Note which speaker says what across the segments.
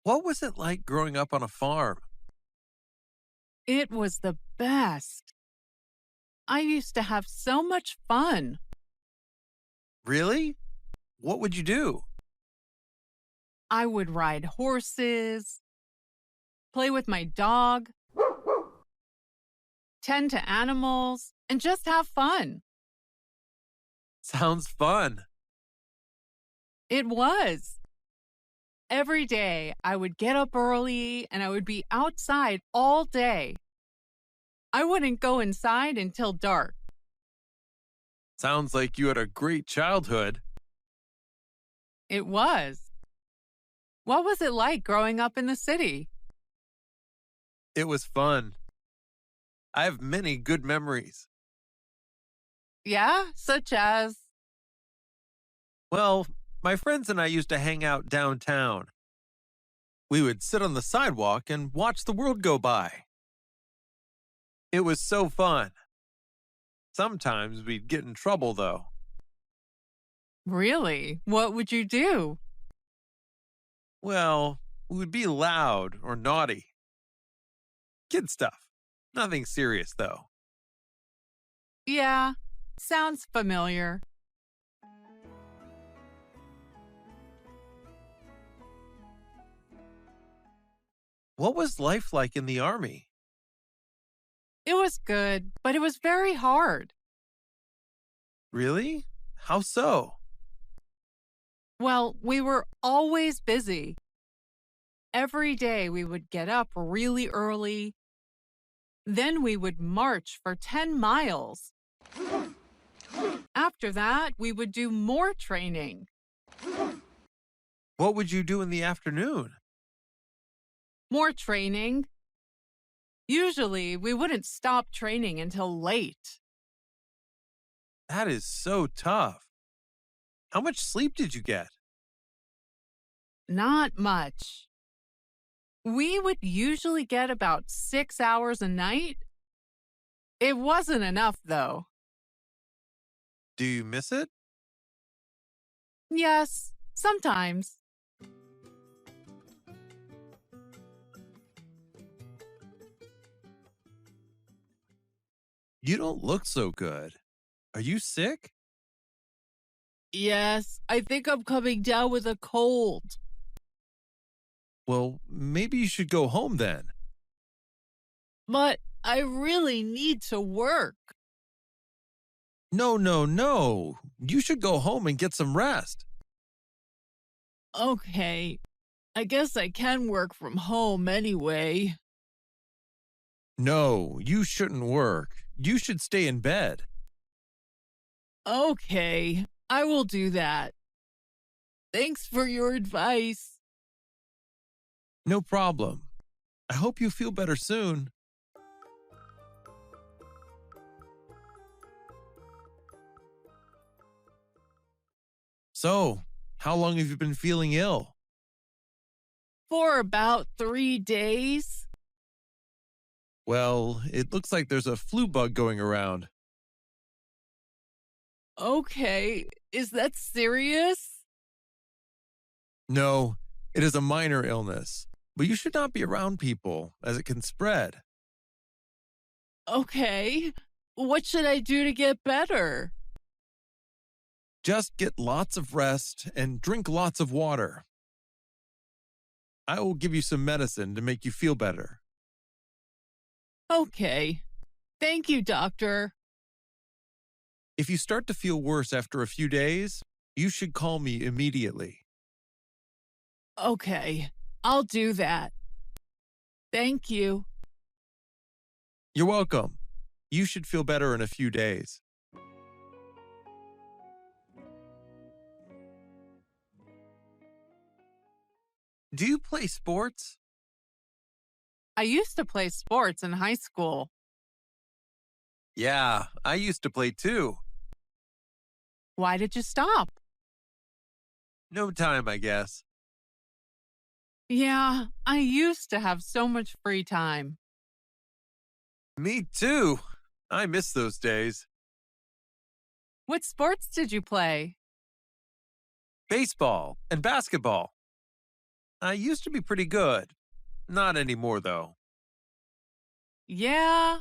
Speaker 1: What was it like growing up on a farm?
Speaker 2: It was the best. I used to have so much fun.
Speaker 1: Really? What would you do?
Speaker 2: I would ride horses, play with my dog, tend to animals, and just have fun.
Speaker 1: Sounds fun.
Speaker 2: It was. Every day I would get up early and I would be outside all day. I wouldn't go inside until dark.
Speaker 1: Sounds like you had a great childhood.
Speaker 2: It was. What was it like growing up in the city?
Speaker 1: It was fun. I have many good memories.
Speaker 2: Yeah, such as.
Speaker 1: Well, my friends and I used to hang out downtown. We would sit on the sidewalk and watch the world go by. It was so fun. Sometimes we'd get in trouble, though.
Speaker 2: Really? What would you do?
Speaker 1: Well, we would be loud or naughty. Kid stuff. Nothing serious, though.
Speaker 2: Yeah, sounds familiar.
Speaker 1: What was life like in the army?
Speaker 2: It was good, but it was very hard.
Speaker 1: Really? How so?
Speaker 2: Well, we were always busy. Every day we would get up really early. Then we would march for 10 miles. After that, we would do more training.
Speaker 1: What would you do in the afternoon?
Speaker 2: More training. Usually, we wouldn't stop training until late.
Speaker 1: That is so tough. How much sleep did you get?
Speaker 2: Not much. We would usually get about 6 hours a night. It wasn't enough, though.
Speaker 1: Do you miss it?
Speaker 2: Yes, sometimes.
Speaker 1: You don't look so good. Are you sick?
Speaker 2: Yes, I think I'm coming down with a cold.
Speaker 1: Well, maybe you should go home then.
Speaker 2: But I really need to work.
Speaker 1: No, no, no. You should go home and get some rest.
Speaker 2: Okay, I guess I can work from home anyway.
Speaker 1: No, you shouldn't work. You should stay in bed.
Speaker 2: Okay, I will do that. Thanks for your advice.
Speaker 1: No problem. I hope you feel better soon. So, how long have you been feeling ill?
Speaker 2: For about 3 days.
Speaker 1: Well, it looks like there's a flu bug going around.
Speaker 2: Okay, is that serious?
Speaker 1: No, it is a minor illness, but you should not be around people as it can spread.
Speaker 2: Okay, what should I do to get better?
Speaker 1: Just get lots of rest and drink lots of water. I will give you some medicine to make you feel better.
Speaker 2: Okay, thank you, doctor.
Speaker 1: If you start to feel worse after a few days, you should call me immediately.
Speaker 2: Okay, I'll do that. Thank you.
Speaker 1: You're welcome. You should feel better in a few days. Do you play sports?
Speaker 2: I used to play sports in high school.
Speaker 1: Yeah, I used to play too.
Speaker 2: Why did you stop?
Speaker 1: No time, I guess.
Speaker 2: Yeah, I used to have so much free time.
Speaker 1: Me too. I miss those days.
Speaker 2: What sports did you play?
Speaker 1: Baseball and basketball. I used to be pretty good. Not anymore, though.
Speaker 2: Yeah,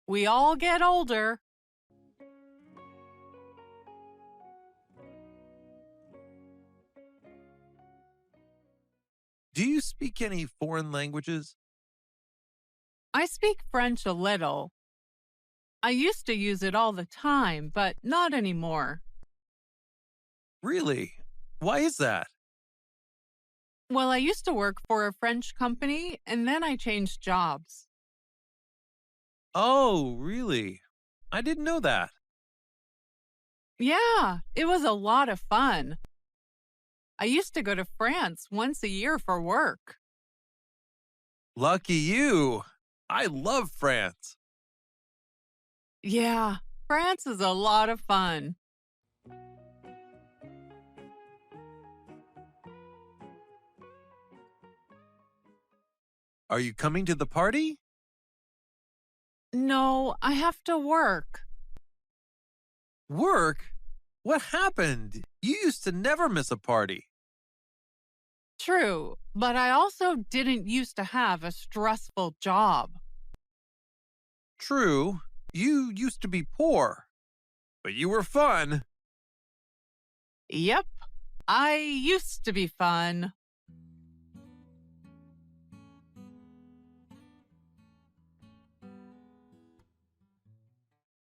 Speaker 2: we all get older.
Speaker 1: Do you speak any foreign languages?
Speaker 2: I speak French a little. I used to use it all the time, but not anymore.
Speaker 1: Really? Why is that?
Speaker 2: Well, I used to work for a French company and then I changed jobs.
Speaker 1: Oh, really? I didn't know that.
Speaker 2: Yeah, it was a lot of fun. I used to go to France once a year for work.
Speaker 1: Lucky you. I love France.
Speaker 2: Yeah, France is a lot of fun.
Speaker 1: Are you coming to the party?
Speaker 2: No, I have to work.
Speaker 1: Work? What happened? You used to never miss a party.
Speaker 2: True, but I also didn't used to have a stressful job.
Speaker 1: True, you used to be poor, but you were fun.
Speaker 2: Yep, I used to be fun.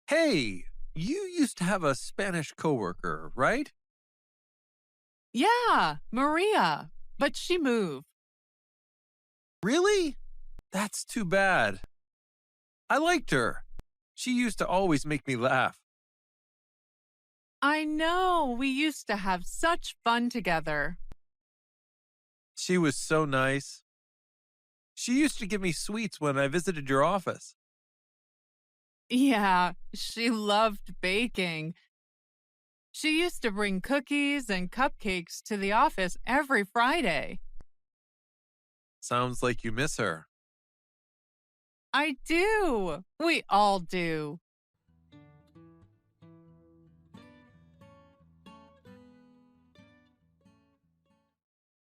Speaker 1: Hey, you used to have a Spanish coworker, right?
Speaker 2: Yeah, Maria, but she moved.
Speaker 1: Really? That's too bad. I liked her. She used to always make me laugh.
Speaker 2: I know, we used to have such fun together.
Speaker 1: She was so nice. She used to give me sweets when I visited your office.
Speaker 2: Yeah, she loved baking. She used to bring cookies and cupcakes to the office every Friday.
Speaker 1: Sounds like you miss her.
Speaker 2: I do. We all do.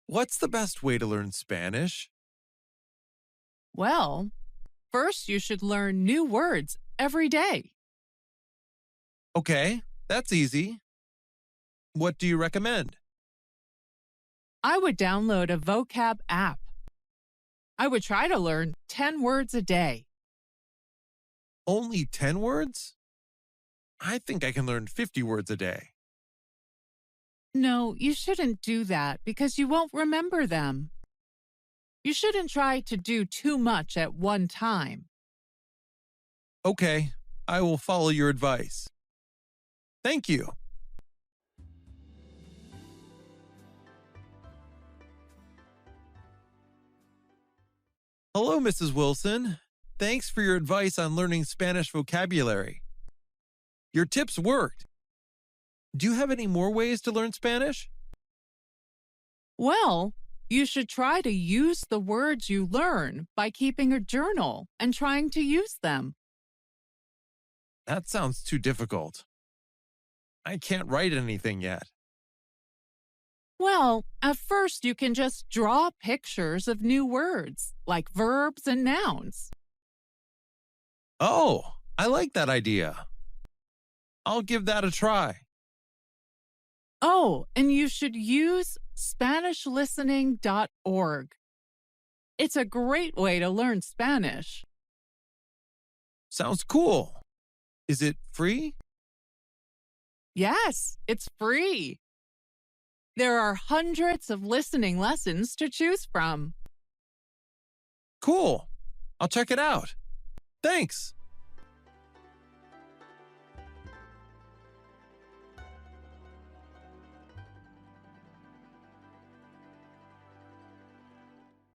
Speaker 1: What's the best way to learn Spanish?
Speaker 2: Well, first you should learn new words every day.
Speaker 1: Okay, that's easy. What do you recommend?
Speaker 2: I would download a vocab app. I would try to learn 10 words a day.
Speaker 1: Only 10 words? I think I can learn 50 words a day.
Speaker 2: No, you shouldn't do that because you won't remember them. You shouldn't try to do too much at one time.
Speaker 1: Okay, I will follow your advice. Thank you. Hello, Mrs. Wilson. Thanks for your advice on learning Spanish vocabulary. Your tips worked. Do you have any more ways to learn Spanish?
Speaker 2: Well, you should try to use the words you learn by keeping a journal and trying to use them.
Speaker 1: That sounds too difficult. I can't write anything yet.
Speaker 2: Well, at first you can just draw pictures of new words, like verbs and nouns.
Speaker 1: Oh, I like that idea. I'll give that a try.
Speaker 2: Oh, and you should use SpanishListening.org. It's a great way to learn Spanish.
Speaker 1: Sounds cool. Is it free?
Speaker 2: Yes, it's free. There are hundreds of listening lessons to choose from.
Speaker 1: Cool. I'll check it out. Thanks.